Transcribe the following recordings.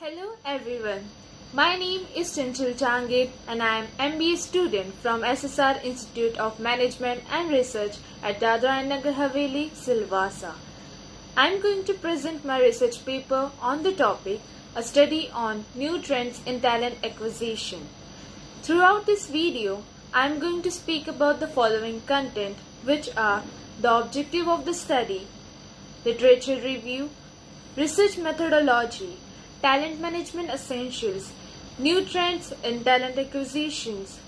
Hello everyone. My name is Chanchal Jangid and I am MBA student from SSR Institute of Management and Research at Dadra and Nagar Haveli, Silvassa. I am going to present my research paper on the topic A Study on New Trends in Talent Acquisition. Throughout this video, I am going to speak about the following content, which are the objective of the study, literature review, research methodology, talent management essentials, new trends in talent acquisitions,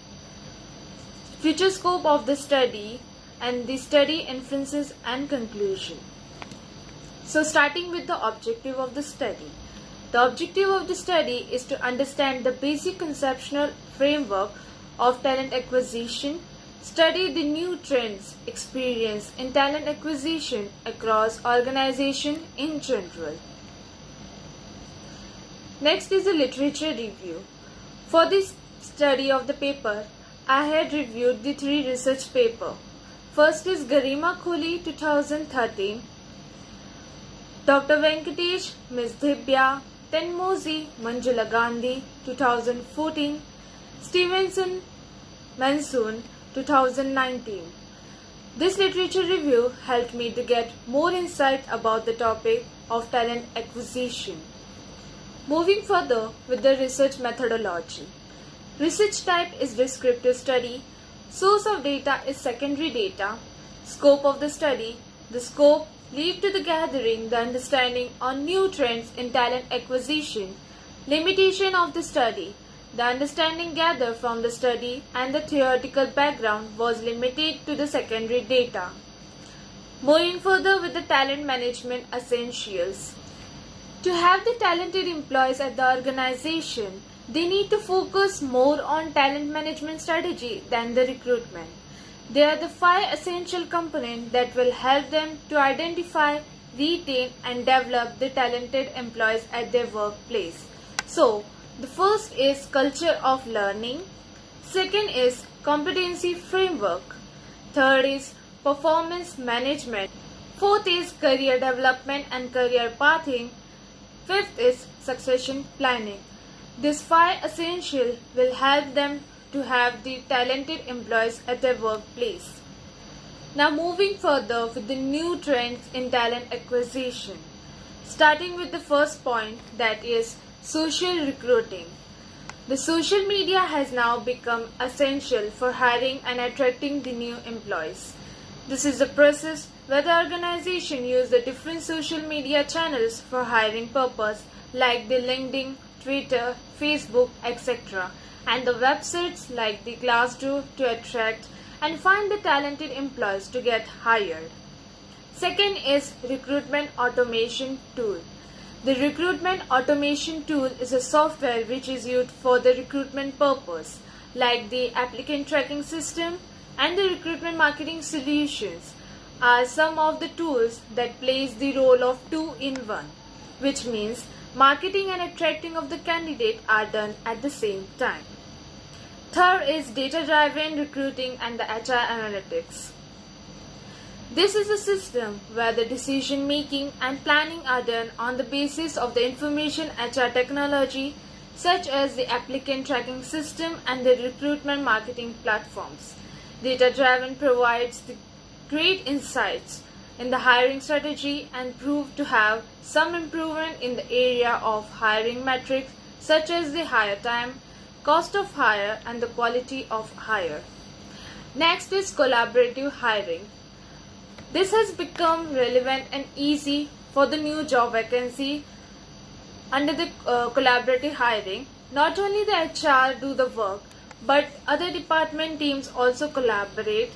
future scope of the study, and the study inferences and conclusion. So starting with the objective of the study. The objective of the study is to understand the basic conceptual framework of talent acquisition, study the new trends experienced in talent acquisition across organization in general. Next is the literature review. For this study of the paper, I had reviewed the three research papers. First is Garima Kholi 2013, Dr. Venkatesh, Ms. Dibya, Tenmozi, Manjula Gandhi 2014, Stevenson, Mansoon 2019. This literature review helped me to get more insight about the topic of talent acquisition. Moving further with the research methodology. Research type is descriptive study. Source of data is secondary data. Scope of the study. The scope lead to the gathering the understanding on new trends in talent acquisition. Limitation of the study. The understanding gathered from the study and the theoretical background was limited to the secondary data. Moving further with the talent management essentials. To have the talented employees at the organization, they need to focus more on talent management strategy than the recruitment. They are the 5 essential components that will help them to identify, retain and develop the talented employees at their workplace. So, the first is culture of learning. Second is competency framework. Third is performance management. Fourth is career development and career pathing. Fifth is succession planning. These 5 essentials will help them to have the talented employees at their workplace. Now moving further with the new trends in talent acquisition. Starting with the first point, that is social recruiting. The social media has now become essential for hiring and attracting the new employees. This is the process where the organization use the different social media channels for hiring purpose like the LinkedIn, Twitter, Facebook, etc. and the websites like the Glassdoor to attract and find the talented employees to get hired. Second is recruitment automation tool. The recruitment automation tool is a software which is used for the recruitment purpose like the applicant tracking system and the recruitment marketing solutions are some of the tools that plays the role of 2 in 1, which means marketing and attracting of the candidate are done at the same time. Third is data-driven recruiting and the HR analytics. This is a system where the decision making and planning are done on the basis of the information HR technology such as the applicant tracking system and the recruitment marketing platforms. Data-driven provides the great insights in the hiring strategy and prove to have some improvement in the area of hiring metrics such as the hire time, cost of hire and the quality of hire. Next is collaborative hiring. This has become relevant and easy for the new job vacancy under the collaborative hiring. Not only the HR do the work, but other department teams also collaborate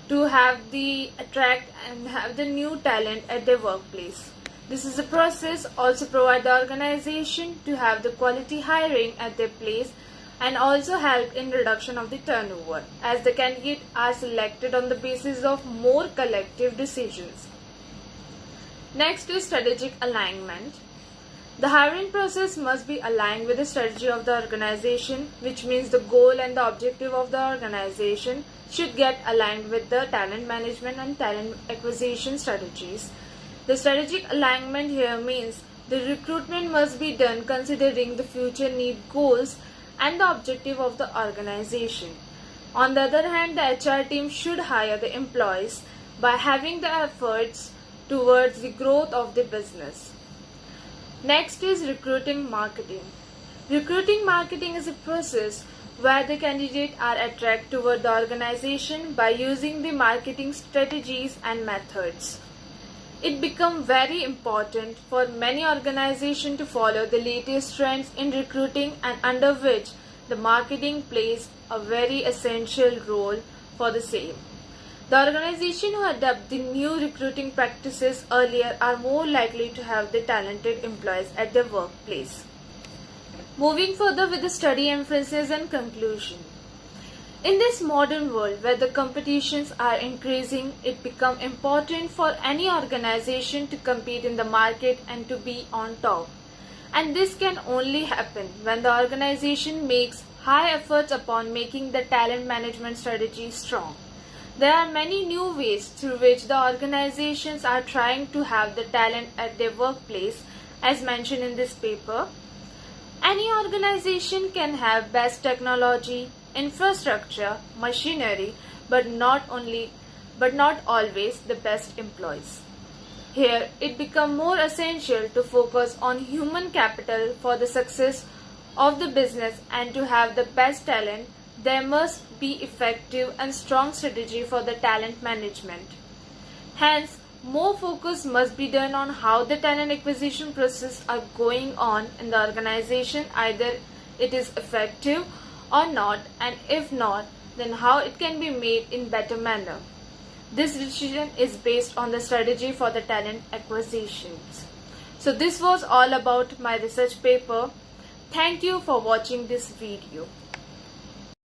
to have the attract and have the new talent at their workplace. This is a process also provide the organization to have the quality hiring at their place and also help in reduction of the turnover as the candidates are selected on the basis of more collective decisions. Next is strategic alignment. The hiring process must be aligned with the strategy of the organization, which means the goal and the objective of the organization should get aligned with the talent management and talent acquisition strategies. The strategic alignment here means the recruitment must be done considering the future need, goals, and the objective of the organization. On the other hand, the HR team should hire the employees by having the efforts towards the growth of the business. Next is recruiting marketing. Recruiting marketing is a process where the candidates are attracted toward the organization by using the marketing strategies and methods. It becomes very important for many organizations to follow the latest trends in recruiting, and under which the marketing plays a very essential role for the same. The organization who adopt the new recruiting practices earlier are more likely to have the talented employees at their workplace. Moving further with the study inferences and conclusion. In this modern world where the competitions are increasing, it becomes important for any organization to compete in the market and to be on top. And this can only happen when the organization makes high efforts upon making the talent management strategy strong. There are many new ways through which the organizations are trying to have the talent at their workplace, as mentioned in this paper. Any organization can have best technology, infrastructure, machinery, but not always the best employees. Here, it becomes more essential to focus on human capital for the success of the business, and to have the best talent, there must be effective and strong strategy for the talent management. Hence, more focus must be done on how the talent acquisition process are going on in the organization, either it is effective or not, and if not, then how it can be made in better manner. This decision is based on the strategy for the talent acquisitions. So this was all about my research paper. Thank you for watching this video.